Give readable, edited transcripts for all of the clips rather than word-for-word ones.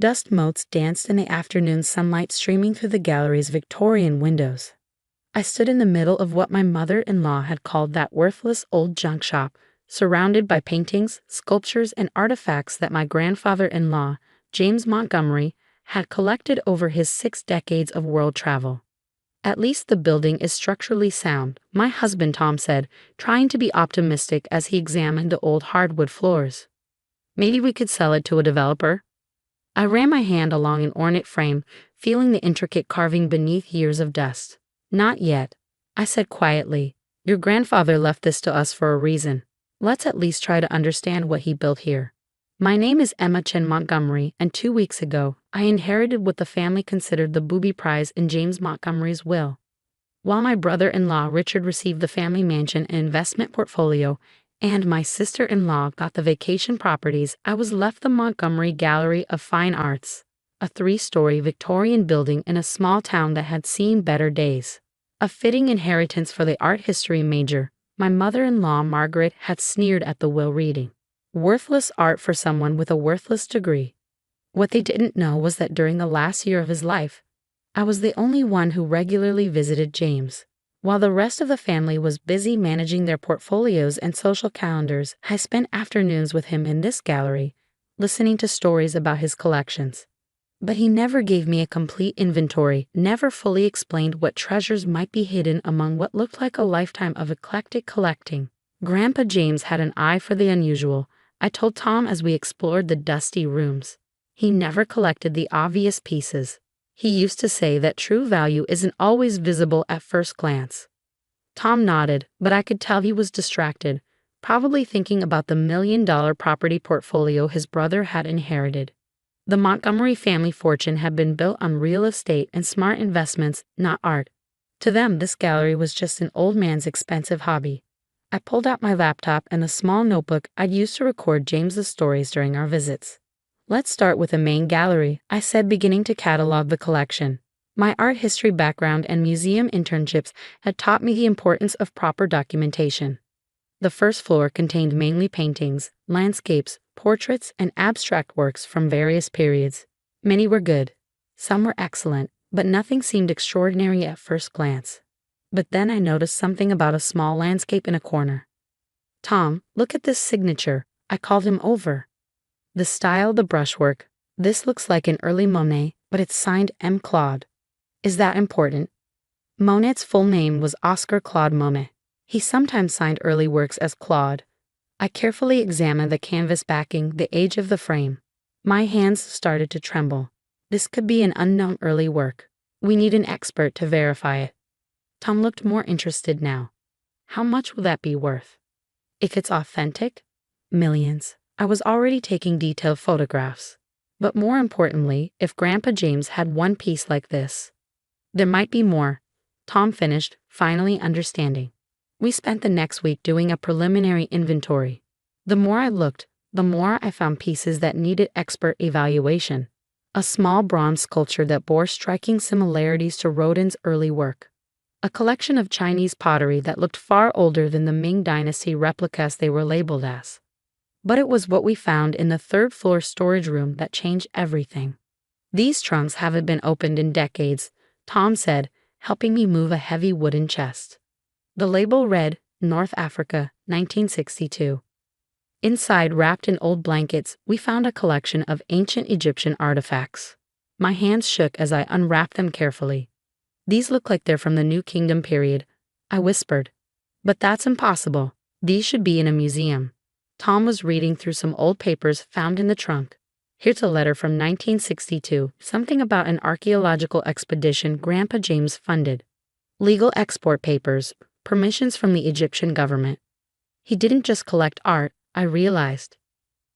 Dust motes danced in the afternoon sunlight streaming through the gallery's Victorian windows. I stood in the middle of what my mother-in-law had called that worthless old junk shop, surrounded by paintings, sculptures, and artifacts that my grandfather-in-law, James Montgomery, had collected over his 6 decades of world travel. At least the building is structurally sound, my husband Tom said, trying to be optimistic as he examined the old hardwood floors. Maybe we could sell it to a developer? I ran my hand along an ornate frame, feeling the intricate carving beneath years of dust. Not yet, I said quietly. Your grandfather left this to us for a reason. Let's at least try to understand what he built here. My name is Emma Chen Montgomery, and 2 weeks ago, I inherited what the family considered the booby prize in James Montgomery's will. While my brother-in-law Richard received the family mansion and investment portfolio, and my sister-in-law got the vacation properties, I was left the Montgomery Gallery of Fine Arts, a 3-story Victorian building in a small town that had seen better days. A fitting inheritance for the art history major, my mother-in-law Margaret had sneered at the will, reading, "Worthless art for someone with a worthless degree." What they didn't know was that during the last year of his life, I was the only one who regularly visited James. While the rest of the family was busy managing their portfolios and social calendars, I spent afternoons with him in this gallery, listening to stories about his collections. But he never gave me a complete inventory, never fully explained what treasures might be hidden among what looked like a lifetime of eclectic collecting. Grandpa James had an eye for the unusual, I told Tom as we explored the dusty rooms. He never collected the obvious pieces. He used to say that true value isn't always visible at first glance. Tom nodded, but I could tell he was distracted, probably thinking about the $1 million property portfolio his brother had inherited. The Montgomery family fortune had been built on real estate and smart investments, not art. To them, this gallery was just an old man's expensive hobby. I pulled out my laptop and a small notebook I'd used to record James's stories during our visits. Let's start with the main gallery, I said, beginning to catalog the collection. My art history background and museum internships had taught me the importance of proper documentation. The first floor contained mainly paintings, landscapes, portraits, and abstract works from various periods. Many were good. Some were excellent, but nothing seemed extraordinary at first glance. But then I noticed something about a small landscape in a corner. "Tom, look at this signature," I called him over. "The style, the brushwork. This looks like an early Monet, but it's signed M. Claude. Is that important?" Monet's full name was Oscar Claude Monet. He sometimes signed early works as Claude. I carefully examined the canvas backing, the age of the frame. My hands started to tremble. This could be an unknown early work. We need an expert to verify it. Tom looked more interested now. "How much will that be worth?" "If it's authentic, millions." I was already taking detailed photographs. But more importantly, if Grandpa James had one piece like this, there might be more, Tom finished, finally understanding. We spent the next week doing a preliminary inventory. The more I looked, the more I found pieces that needed expert evaluation. A small bronze sculpture that bore striking similarities to Rodin's early work. A collection of Chinese pottery that looked far older than the Ming Dynasty replicas they were labeled as. But it was what we found in the 3rd-floor storage room that changed everything. "These trunks haven't been opened in decades," Tom said, helping me move a heavy wooden chest. The label read, "North Africa, 1962. Inside, wrapped in old blankets, we found a collection of ancient Egyptian artifacts. My hands shook as I unwrapped them carefully. "These look like they're from the New Kingdom period," I whispered. "But that's impossible. These should be in a museum." Tom was reading through some old papers found in the trunk. "Here's a letter from 1962, something about an archaeological expedition Grandpa James funded. Legal export papers, permissions from the Egyptian government." He didn't just collect art, I realized.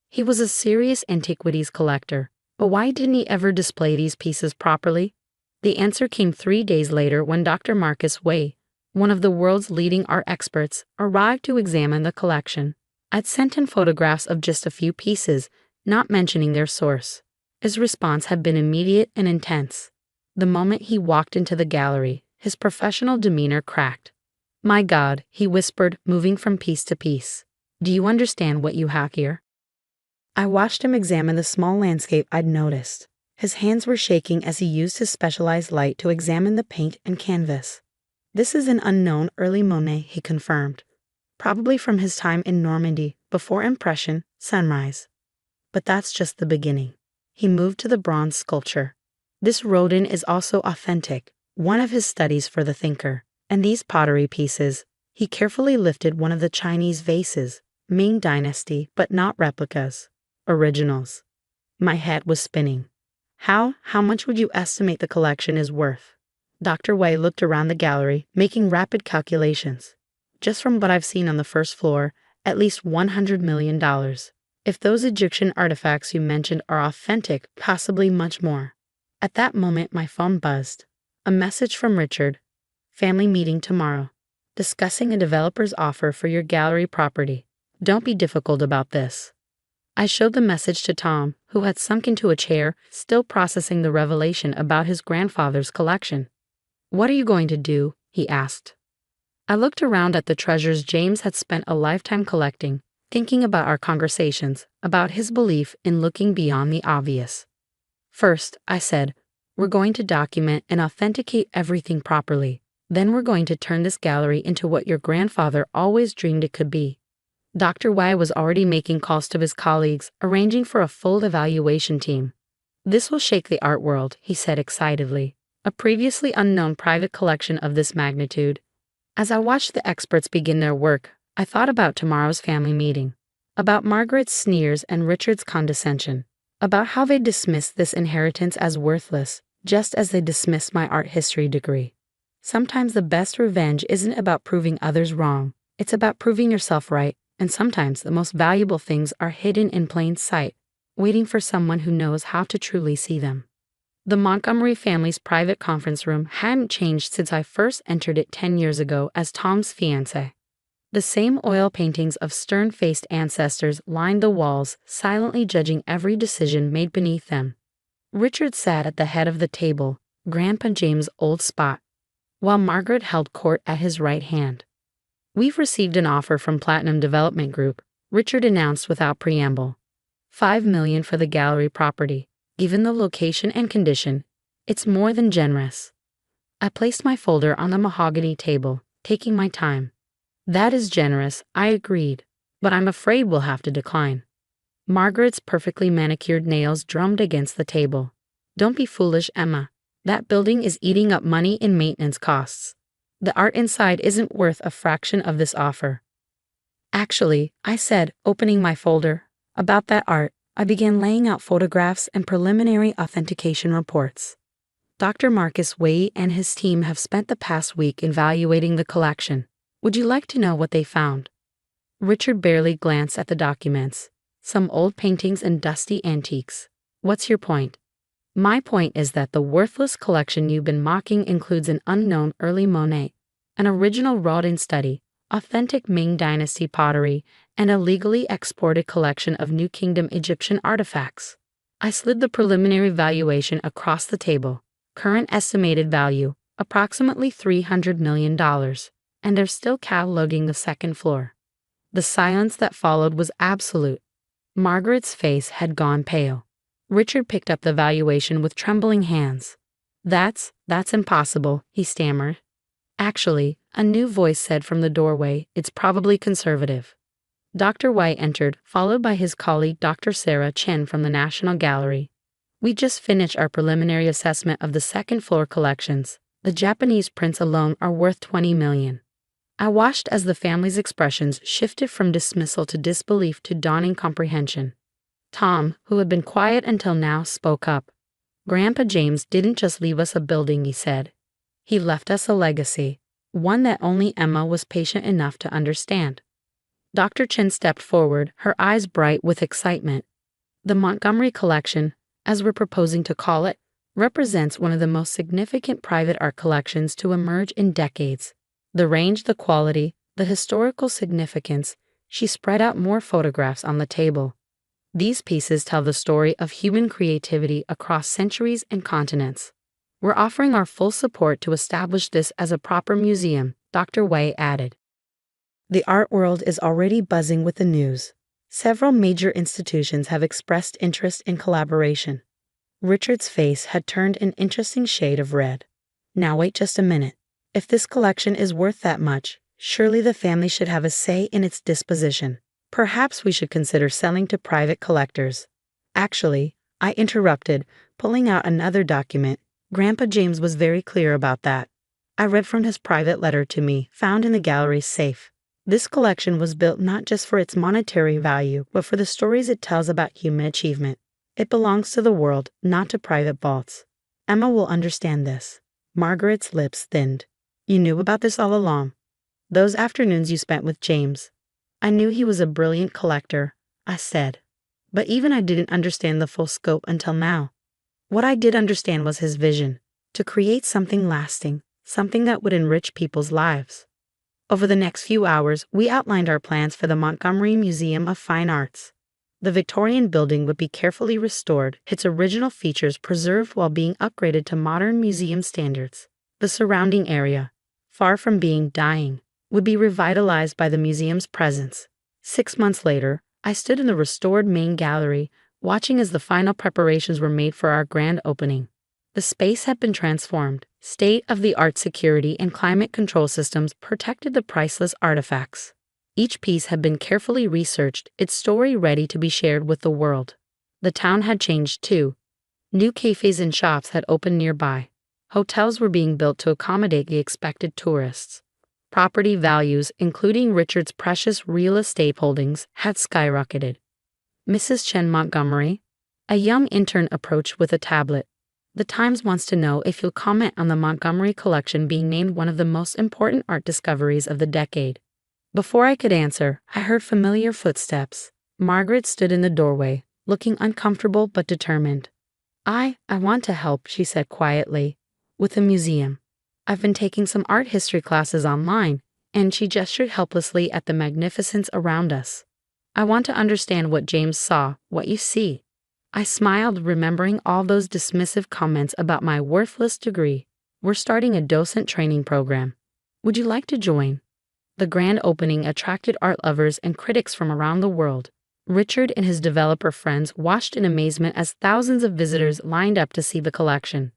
He was a serious antiquities collector, but why didn't he ever display these pieces properly? The answer came 3 days later when Dr. Marcus Way, one of the world's leading art experts, arrived to examine the collection. I'd sent him photographs of just a few pieces, not mentioning their source. His response had been immediate and intense. The moment he walked into the gallery, his professional demeanor cracked. "My God," he whispered, moving from piece to piece. "Do you understand what you have here?" I watched him examine the small landscape I'd noticed. His hands were shaking as he used his specialized light to examine the paint and canvas. "This is an unknown early Monet," he confirmed. "Probably from his time in Normandy, before Impression, Sunrise. But that's just the beginning." He moved to the bronze sculpture. "This Rodin is also authentic, one of his studies for the thinker. And these pottery pieces," he carefully lifted one of the Chinese vases, Ming Dynasty, but not replicas, originals. My head was spinning. How much would you estimate the collection is worth?" Dr. Wei looked around the gallery, making rapid calculations. "Just from what I've seen on the first floor, at least $100 million. If those Egyptian artifacts you mentioned are authentic, possibly much more." At that moment, my phone buzzed. A message from Richard. "Family meeting tomorrow. Discussing a developer's offer for your gallery property. Don't be difficult about this." I showed the message to Tom, who had sunk into a chair, still processing the revelation about his grandfather's collection. "What are you going to do?" he asked. I looked around at the treasures James had spent a lifetime collecting, thinking about our conversations, about his belief in looking beyond the obvious. "First," I said, "we're going to document and authenticate everything properly. Then we're going to turn this gallery into what your grandfather always dreamed it could be." Dr. Y was already making calls to his colleagues, arranging for a full evaluation team. "This will shake the art world," he said excitedly. "A previously unknown private collection of this magnitude." As I watched the experts begin their work, I thought about tomorrow's family meeting, about Margaret's sneers and Richard's condescension, about how they dismissed this inheritance as worthless, just as they dismissed my art history degree. Sometimes the best revenge isn't about proving others wrong, it's about proving yourself right. And sometimes the most valuable things are hidden in plain sight, waiting for someone who knows how to truly see them. The Montgomery family's private conference room hadn't changed since I first entered it 10 years ago as Tom's fiancé. The same oil paintings of stern-faced ancestors lined the walls, silently judging every decision made beneath them. Richard sat at the head of the table, Grandpa James' old spot, while Margaret held court at his right hand. "We've received an offer from Platinum Development Group," Richard announced without preamble. $5 million for the gallery property. Given the location and condition, it's more than generous. I placed my folder on the mahogany table, taking my time. "That is generous," I agreed, "but I'm afraid we'll have to decline." Margaret's perfectly manicured nails drummed against the table. "Don't be foolish, Emma. That building is eating up money in maintenance costs. The art inside isn't worth a fraction of this offer." "Actually," I said, opening my folder, "about that art, I began laying out photographs and preliminary authentication reports. Dr. Marcus Wei and his team have spent the past week evaluating the collection. Would you like to know what they found?" Richard barely glanced at the documents. "Some old paintings and dusty antiques. What's your point?" "My point is that the worthless collection you've been mocking includes an unknown early Monet, an original Rodin study, authentic Ming Dynasty pottery, and a legally exported collection of New Kingdom Egyptian artifacts." I slid the preliminary valuation across the table. "Current estimated value, approximately $300 million, and they're still cataloging the second floor." The silence that followed was absolute. Margaret's face had gone pale. Richard picked up the valuation with trembling hands. That's impossible," he stammered. "Actually," a new voice said from the doorway, "it's probably conservative." Dr. White entered, followed by his colleague Dr. Sarah Chen from the National Gallery. "We just finished our preliminary assessment of the second floor collections. The Japanese prints alone are worth $20 million. I watched as the family's expressions shifted from dismissal to disbelief to dawning comprehension. Tom, who had been quiet until now, spoke up. "Grandpa James didn't just leave us a building," he said. "He left us a legacy, one that only Emma was patient enough to understand." Dr. Chen stepped forward, her eyes bright with excitement. "The Montgomery Collection, as we're proposing to call it, represents one of the most significant private art collections to emerge in decades. The range, the quality, the historical significance." She spread out more photographs on the table. "These pieces tell the story of human creativity across centuries and continents. We're offering our full support to establish this as a proper museum," Dr. Wei added. The art world is already buzzing with the news. Several major institutions have expressed interest in collaboration. Richard's face had turned an interesting shade of red. Now wait just a minute. If this collection is worth that much, surely the family should have a say in its disposition. Perhaps we should consider selling to private collectors. Actually, I interrupted, pulling out another document. Grandpa James was very clear about that. I read from his private letter to me, found in the gallery's safe. This collection was built not just for its monetary value, but for the stories it tells about human achievement. It belongs to the world, not to private vaults. Emma will understand this. Margaret's lips thinned. You knew about this all along. Those afternoons you spent with James. I knew he was a brilliant collector, I said. But even I didn't understand the full scope until now. What I did understand was his vision, to create something lasting, something that would enrich people's lives. Over the next few hours, we outlined our plans for the Montgomery Museum of Fine Arts. The Victorian building would be carefully restored, its original features preserved while being upgraded to modern museum standards. The surrounding area, far from being dying, would be revitalized by the museum's presence. 6 months later, I stood in the restored main gallery, watching as the final preparations were made for our grand opening. The space had been transformed. State-of-the-art security and climate control systems protected the priceless artifacts. Each piece had been carefully researched, its story ready to be shared with the world. The town had changed too. New cafes and shops had opened nearby. Hotels were being built to accommodate the expected tourists. Property values, including Richard's precious real estate holdings, had skyrocketed. Mrs. Chen Montgomery, a young intern, approached with a tablet. The Times wants to know if you'll comment on the Montgomery collection being named one of the most important art discoveries of the decade. Before I could answer, I heard familiar footsteps. Margaret stood in the doorway, looking uncomfortable but determined. I want to help, she said quietly. With the museum. I've been taking some art history classes online, and she gestured helplessly at the magnificence around us. I want to understand what James saw, what you see. I smiled, remembering all those dismissive comments about my worthless degree. We're starting a docent training program. Would you like to join? The grand opening attracted art lovers and critics from around the world. Richard and his developer friends watched in amazement as thousands of visitors lined up to see the collection.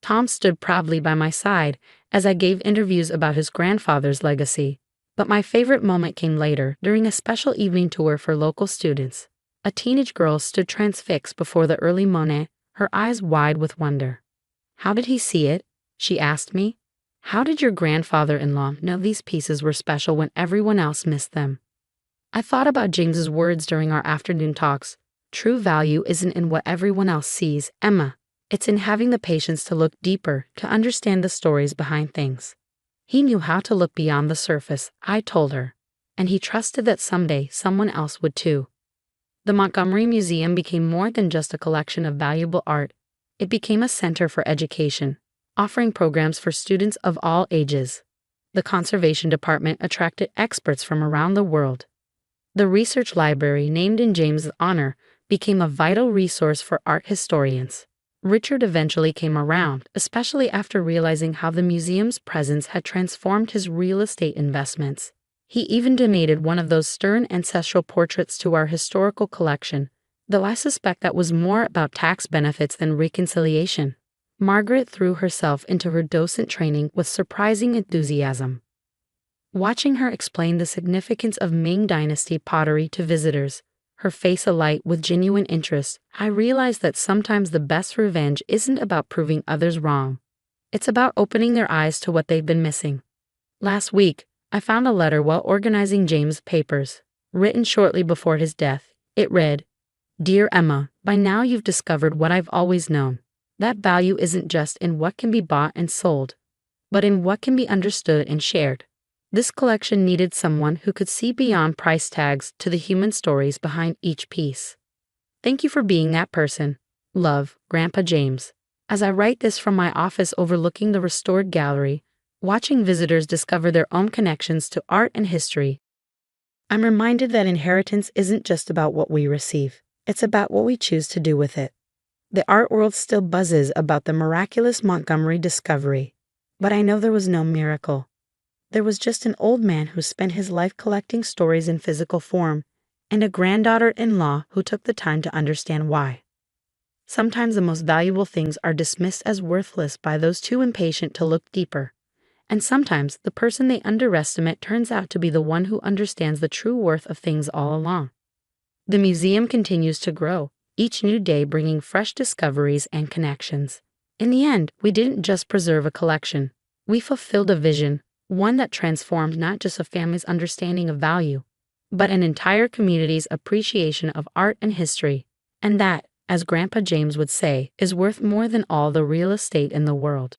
Tom stood proudly by my side as I gave interviews about his grandfather's legacy. But my favorite moment came later, during a special evening tour for local students. A teenage girl stood transfixed before the early Monet, her eyes wide with wonder. How did he see it? She asked me. How did your grandfather-in-law know these pieces were special when everyone else missed them? I thought about James's words during our afternoon talks. True value isn't in what everyone else sees, Emma. It's in having the patience to look deeper, to understand the stories behind things. He knew how to look beyond the surface, I told her, and he trusted that someday someone else would too. The Montgomery Museum became more than just a collection of valuable art. It became a center for education, offering programs for students of all ages. The conservation department attracted experts from around the world. The research library, named in James's honor, became a vital resource for art historians. Richard eventually came around, especially after realizing how the museum's presence had transformed his real estate investments. He even donated one of those stern ancestral portraits to our historical collection, though I suspect that was more about tax benefits than reconciliation. Margaret threw herself into her docent training with surprising enthusiasm. Watching her explain the significance of Ming Dynasty pottery to visitors, her face alight with genuine interest, I realized that sometimes the best revenge isn't about proving others wrong. It's about opening their eyes to what they've been missing. Last week, I found a letter while organizing James' papers. Written shortly before his death, it read, "Dear Emma, by now you've discovered what I've always known. That value isn't just in what can be bought and sold, but in what can be understood and shared. This collection needed someone who could see beyond price tags to the human stories behind each piece. Thank you for being that person. Love, Grandpa James." As I write this from my office overlooking the restored gallery, watching visitors discover their own connections to art and history, I'm reminded that inheritance isn't just about what we receive. It's about what we choose to do with it. The art world still buzzes about the miraculous Montgomery discovery, but I know there was no miracle. There was just an old man who spent his life collecting stories in physical form, and a granddaughter-in-law who took the time to understand why. Sometimes the most valuable things are dismissed as worthless by those too impatient to look deeper. And sometimes the person they underestimate turns out to be the one who understands the true worth of things all along. The museum continues to grow, each new day bringing fresh discoveries and connections. In the end, we didn't just preserve a collection. We fulfilled a vision, one that transformed not just a family's understanding of value, but an entire community's appreciation of art and history. And that, as Grandpa James would say, is worth more than all the real estate in the world.